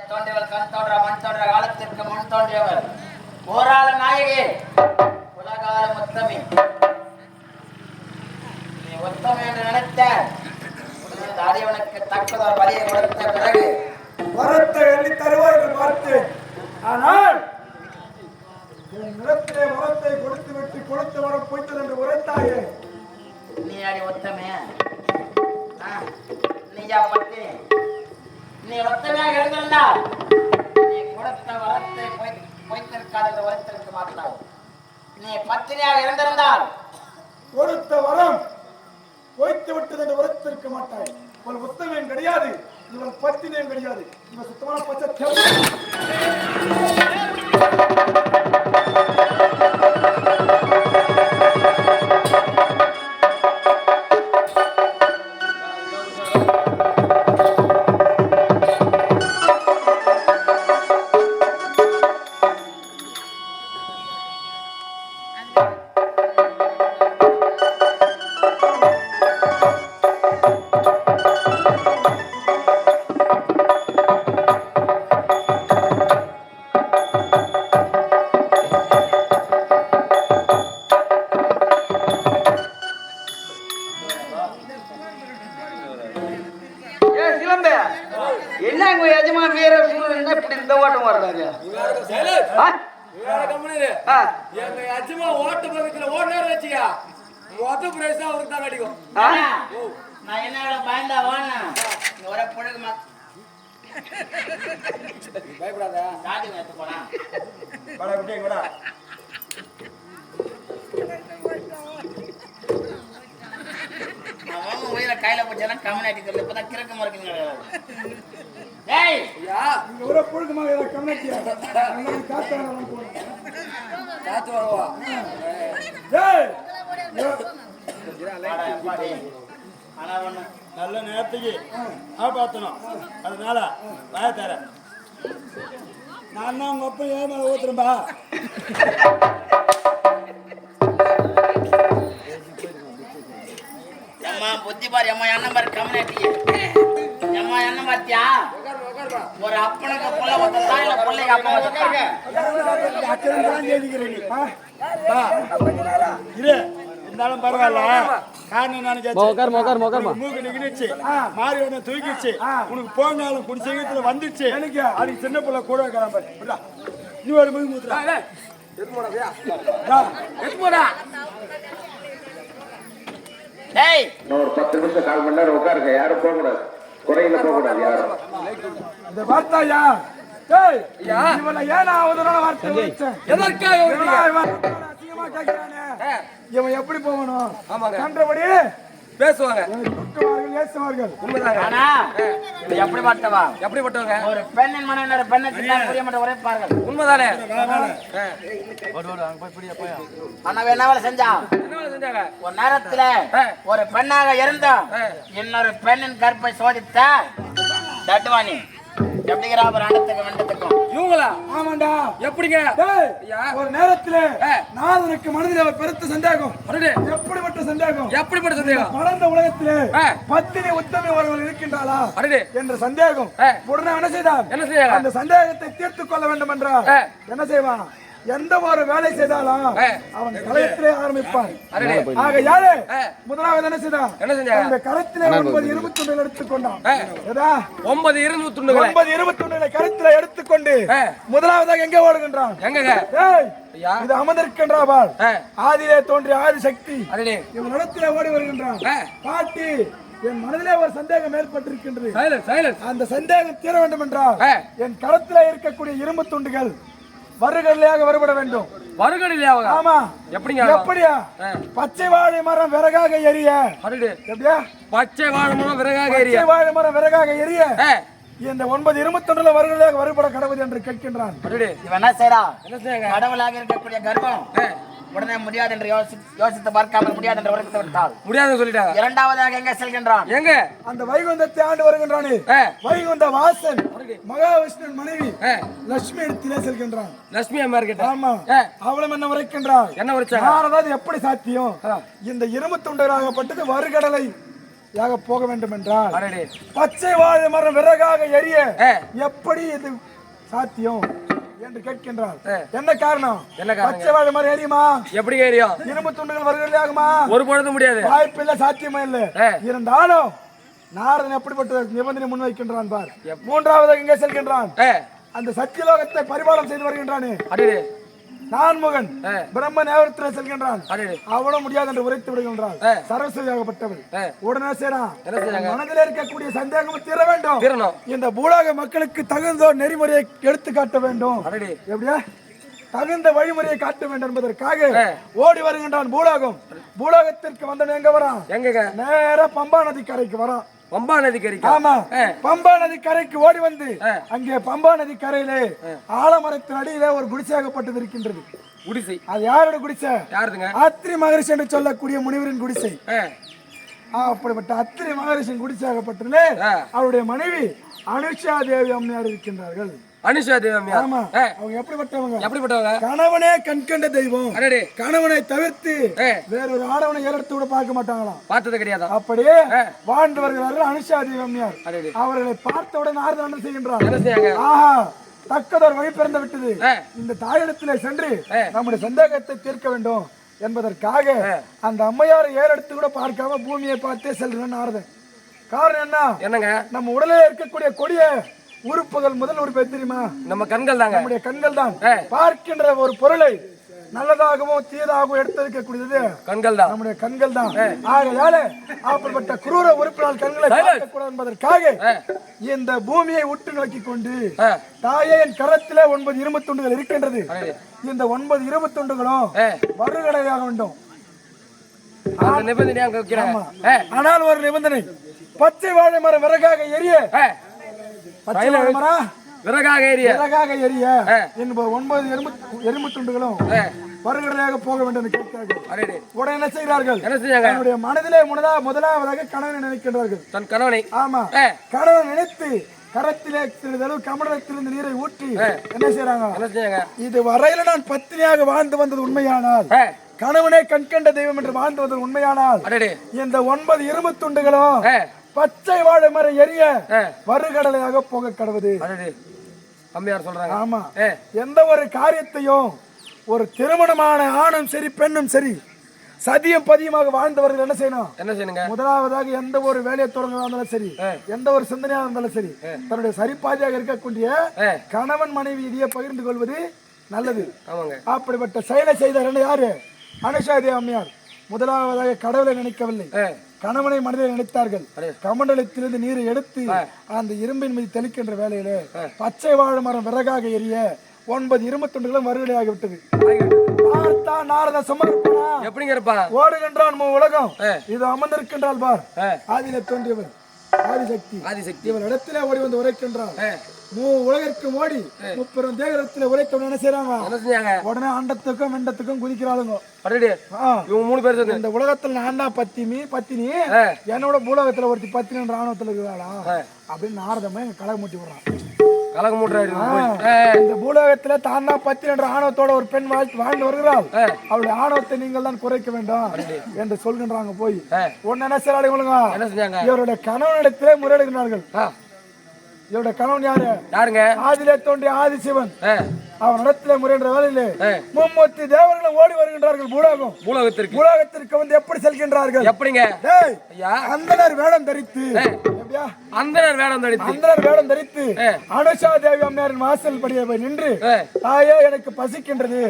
தோன்றியவர் கண் தோன்ற மண் தோன்ற காலத்திற்கு முன் தோன்றியவர் போராள நாயகி உலகால முத்தமி. நீ உத்தமி என்று நினைத்த அடியவனுக்கு தக்கதொரு வழியை கொடுத்த பிறகு வரத்தை எண்ணி தருவாய் என்று பார்த்தேன். ஆனால் என் நிலத்திலே வரத்தை கொடுத்து விட்டு கொடுத்து வர போய்த்தது என்று உரைத்தாயே. நீ அடி உத்தமே, நீயா பட்டி. நீ உத்தமையாக இருந்திருந்தால் நீ கொடுத்த வரத்தை பொய்த்திருக்காது என்று உரைத்திருக்க மாட்டாய். நீ பத்தினியாக இருந்திருந்தால் கொடுத்த வரம் பொய்த்து விட்டது என்று உரைத்திருக்க மாட்டாய். இவள் உத்தமையும் கிடையாது, இவள் பத்தினியும் கிடையாது, இவள் சுத்தமான பச்சை. என்னங்க எஜமா வீர சூழ்நிலை இப்படி இந்த ஓட்டம் வர்றாங்க. எங்க எஜமா ஓட்ட பக்கத்துல ஓடுனாரு வச்சியா மொத்த பிரைஸ் அவருக்கு தான் கிடைக்கும். நான் என்ன பயந்தா வாங்க ஒரே புழுகுமா பயப்படாத காட்டி எடுத்து போனா உயிரை கையில போச்சா கம்யூனிட்டி இப்பதான் கிழக்கு மறுக்குங்க. காத்து வரவா நல்ல நேரத்துக்கு காப்பாற்றணும். அதனால வாய தர நான் தான் உங்க அப்பா ஏன் மேல ஊத்துறேன்பா. அம்மா புத்தி பாரு அம்மா என்ன பாரு கம்யூனிட்டி அம்மா என்ன பாத்தியா ஒரு அப்பனுக்கு புள்ள வந்தா இல்ல புள்ளைக்கு அப்பா வந்தாங்க இருந்தாலும் பரவாயில்ல. காரணம் மூக்கு நிகழ்ச்சி மாறி ஒண்ணு தூக்கிடுச்சு. உனக்கு போனாலும் குடி சீக்கிரத்துல வந்துடுச்சு. அதுக்கு சின்ன பிள்ளை கூட கிளம்ப நீ ஒரு மூக்கு மூத்துறா ஒரு 10 நிமிஷம் 1/4 மணி நேரம் உட்காருங்க. யாரும் போக கூடாது, குறையில போக கூடாது யாரும். இந்த பார்த்தாயா இவனை ஏன் வார்த்தை இவன் எப்படி போகணும் கன்றபடி பேசுவாங்க எப்படிப்பட்டவங்க ஒரு பெண்ணின் மனைவி பெண்ணை புரிய மாட்ட உரைப்பார்கள். உண்மைதானே? என்ன செஞ்சா ஒரு நேரத்துல ஒரு பெண்ணாக இருந்தா இன்னொரு பெண்ணின் கற்பை சோதித்த தட்டுவானி எப்படிங்கிறா ஒரு அண்டத்துக்கு வெண்டத்துக்கும் இவங்களா? ஆமாண்டா. எப்படிங்க? ஒரு நேரத்துல நாதனுக்கு மனதில் அவர் பெருத்த சந்தேகம். எப்படிப்பட்ட சந்தேகம்? எப்படிப்பட்ட சந்தேகம்? வளர்ந்த உலகத்திலே பத்தினி உத்தமி ஒருவர் இருக்கின்றாளா என்ற சந்தேகம். உடனே என்ன செய்தான்? என்ன செய்ய? அந்த சந்தேகத்தை தீர்த்துக் கொள்ள வேண்டும் என்றால் என்ன செய்வான்? எந்த ஒரு வேலை செய்தாலும் அவன் களத்திலே ஆரம்பிப்பான். ஆக யாரு முதலாவது என்ன செய்தான்? அந்த களத்திலே 9 இரும்பு துண்டுகள் எடுத்துக்கொண்டான். 9 இரும்பு துண்டுகளை கருத்திலே எடுத்துக்கொண்டு முதலாவதாக எங்கே ஓடுகின்றான்? இது அமர்ந்திருக்கின்றாள் ஆதியிலே தோன்றிய ஆதி சக்தி இவன் இடத்திலே ஓடி வருகின்றான். பாட்டி என் மனதிலே ஒரு சந்தேகம் ஏற்பட்டிருக்கின்றது. அந்த சந்தேகம் தீர வேண்டும் என்றால் என் களத்திலே இருக்கக்கூடிய இரும்பு துண்டுகள் வருகலையாக வருபட வேண்டும். வருகலையாக? ஆமா. எப்படிங்க? எப்படியா? பச்சை வாழை மரம் விறகாக எரிய. எப்படியா? பச்சை வாழை மரம் விறகாக எரிய. பச்சை வாழை மரம் விறகாக எரிய இந்த 9 இரும்பு துண்டுல வருகலையாக வருபட கடவுள் என்று கேட்கின்றான். இவன் என்ன செய்றா? கடவுளாக இருக்கக்கூடிய கர்ப்பம் உடனே முடியாது என்று யோசித்து பார்க்காமல் முடியாது என்று உரைத்து விட்டால் முடியாது சொல்லிட்டாங்க. இரண்டாவதாக எங்க செல்கின்றான்? எங்க? அந்த வைகுந்தத்தை ஆண்டு வருகின்றானே வைகுந்த வாசன் மகாவிஷ்ணு மனைவி லட்சுமி இடத்திலே செல்கின்றான். லட்சுமி அம்மா கிட்ட. ஆமா. அவளும் என்ன உரைக்கின்றாள்? என்ன உரைச்சாங்க? எப்படி சாத்தியம்? இந்த இரும்பு துண்டராகப்பட்டது வருகடலை யாக போக வேண்டும் என்றால் அடடே. பச்சை வாழை மரம் விறகாக எரிய எப்படி இது சாத்தியம் என்று கேட்கின்றார். என்ன காரணம்? என்ன காரணம்? பச்சை வாழை மரம் எரியுமா? எப்படி ஏரியும்? இரும்பு துண்டுகள் வருகிறது ஆகுமா? ஒரு பொழுது முடியாது. வாய்ப்பு இல்ல, சாத்தியமா இல்ல. இருந்தாலும் நாரதன் எப்படிப்பட்ட நிபந்தனை முன்வைக்கின்றான் பார். மூன்றாவது எங்கே செல்கின்றான்? அந்த சத்தியலோகத்தை பரிபாலம் செய்து வருகின்றானே அடடே. நான்முகன் பிரம்ம நேவரத்தில் செல்கின்றான். அடடே. அவனும் முடியாது என்று உரைத்து விடுகின்றான். சரஸ்வதியாகப்பட்டவள் உடனே செய்றான். என்ன செய்றாங்க? மனதில் இருக்கக்கூடிய சந்தேகம் தீர வேண்டும். தீரணும். இந்த பூலோக மக்களுக்கு தகுந்த நெறிமுறையை எடுத்து காட்ட வேண்டும். அடடே. எப்படியா தகுந்த வழிமுறையை காட்ட வேண்டும் என்பதற்காக ஓடி வருகின்றான் பூலோகம். பூலோகத்திற்கு வந்தவன் எங்க வரான்? எங்க? நேரா பம்பா நதி கரைக்கு வரான். பம்பா நதி கரைக்கு? ஆமா, பம்பா நதி கரைக்கு ஓடி வந்து அங்கே பம்பா நதி கரையிலே ஆலமரத்தின் அடியிலே ஒரு குடிசையாகப்பட்டது இருக்கின்றது. குடிசை? அது யாரோட குடிசை? யாருதுங்க? அத்ரி மகரிஷி என்று சொல்லக்கூடிய முனிவரின் குடிசை. அப்படிப்பட்ட அத்ரி மகரிஷின் குடிசையாகப்பட்டதிலே அவருடைய மனைவி அனுஷா தேவி அம்மையார் இருக்கின்றார்கள். அனுஷா தேவி அம்மையார். ஆமா, அவங்க எப்படிப்பட்டவங்க? எப்படிப்பட்டவங்க? கணவனே கண்கண்ட தெய்வம். அடடே. கணவனை தவிர்த்து வேறொரு ஆடவனை ஏறெடுத்து கூட பார்க்க மாட்டாங்களாம். பார்த்தது கிடையாது. அப்படியே வாழ்ந்து வருகிறார்கள் அனுஷா தேவி அம்மையார். அடடே. அவர்களை பார்த்தவுடன் நாரதன் செய்கின்றார். என்ன செய்யாங்க? ஆஹா, தக்கதொரு வழி பிறந்து விட்டது. இந்த தாயிடத்திலே சென்று நம்முடைய சந்தேகத்தை தீர்க்க வேண்டும் என்பதற்காக அந்த அம்மையாரை ஏறெடுத்து கூட பார்க்காம பூமியை பார்த்தே செல்கிறான் நாரதன். காரணம் என்ன? என்னங்க? நம்ம உடலில் இருக்கக்கூடிய கொடிய உறுப்புகள் முதல் உறுப்பு எது தெரியுமா? நம்ம கண்கள் தாங்க. நம்முடைய கண்கள் தான். பார்க்கின்ற ஒரு பொருளை நல்லதாகவும் தீயதாகவும் எடுத்திருக்கக்கூடியது கண்கள் தான். நம்முடைய கண்கள் தான். ஆகையால அப்படிப்பட்ட குரூர உறுப்பினால் கண்களை பார்க்கக்கூடாது என்பதற்காக இந்த பூமியை உற்று நோக்கி கொண்டு தாயே என் கரத்திலே 9 இரும்பு துண்டுகள் இருக்கின்றது. இந்த 9 இரும்பு துண்டுகளும் வருகடையாக வேண்டும். ஆனால் ஒரு நிபந்தனை, பச்சை வாழை மரம் விறகாக எரிய, பச்சை வாழை மரம் விறகாக எரிய என்பது 9 எறும்பு துண்டுகளும் வருகடையாக போக வேண்டும் என்று கேட்கிறார்கள். உடனே என்ன செய்கிறார்கள்? தன்னுடைய மனதிலே முதலாவதாக கணவனை நினைக்கின்றார்கள். தன் கணவனை. ஆமா, கணவன் நினைத்து கரத்திலே சிறிதளவு கமலத்திலிருந்து நீரை ஊற்றி என்ன செய்யறாங்க? இது வரையில நான் பத்தினியாக வாழ்ந்து வந்தது உண்மையானால், கணவனே கண்கண்ட தெய்வம் என்று வாழ்ந்து வந்தது உண்மையானால், இந்த 9 இரும்பு துண்டுகளும் பச்சை வாழை மரம் எரிய வருகடலையாக போக கடவுது. அம்மையார் சொல்றாங்க. ஆமா, எந்த ஒரு காரியத்தையும் ஒரு திருமணமான ஆணும் சரி பெண்ணும் சரி சதியம் பதியமாக வாழ்ந்தவர்கள் என்ன செய்யணும்? என்ன செய்யணுங்க? முதலாவதாக எந்த ஒரு வேலையை தொடங்க இருந்தாலும் சரி, எந்த ஒரு சிந்தனையாக இருந்தாலும் சரி, தன்னுடைய சரிபாதியாக இருக்கக்கூடிய கணவன் மனைவி இதையே பகிர்ந்து கொள்வது நல்லது. அப்படிப்பட்ட செயலை செய்தார் யாரு? அனுஷா தேவி அம்மையார். முதலாவதாக கடவுளை நினைக்கவில்லை, கணவனை மனதில் நினைத்தார்கள். கமண்டலத்திலிருந்து நீரை எடுத்து அந்த இரும்பின் மீது தெளிக்கின்ற வேலையில பச்சை வாழை மரம் விறகாக எரிய 9 இரும்பு துண்டுகளும் வருகடையாகிவிட்டது. நாரத சமர்ப்பணா எப்படிங்க இருப்பா? ஓடுகின்றான் உலகம். இது அமர்ந்திருக்கின்றால் பார், ஆதியில தோன்றியவர் ஆதிசக்தி இவள் இடத்திலே ஓடி வந்து உரைக்கின்றான். உலகிற்கு ஓடி முப்பெரும் தேகரத்திலே உரைத்தவன் என்ன செய்யறாங்க? உடனே அண்டத்துக்கும் வெண்டத்துக்கும் குதிக்கிறாளுங்க. இந்த உலகத்துல நான் தான் பத்தினி, என்னோட பூலோகத்துல ஒருத்தி பத்தினி ஆணவத்துல இருக்கிறாளா அப்படின்னு நாரதமே கலகமூட்டி விடுறான். இந்த பூலோகத்துல தான் தான் பத்தினி என்ற ஆணவத்தோட ஒரு பெண் வாழ்ந்து வருகிறாள். அவளுடைய ஆணவத்தை நீங்கள் தான் குறைக்க வேண்டும் என்று சொல்கின்றாங்க. போய் ஒன்னு என்ன செய்யறாங்க இவளுங்க? இவருடைய கணவனிடத்திலே முறையிடுகிறார்கள். இவருடைய கணவன் யாருங்க? ஆதியிலே தோன்றிய ஆதிசிவன். அவன் இடத்துல முறைன்ற வேலையிலே 30 தேவர்களும் ஓடி வருகின்றார்கள். பூலோகத்திற்கு வந்து எப்படி செல்கின்றார்கள்? எப்படிங்க? அந்தனர் வேடம் தரித்து அனுஷா தேவி அம்மையாரின் வாசல் படியே போய் நின்று, தாயே எனக்கு பசிக்கின்றது,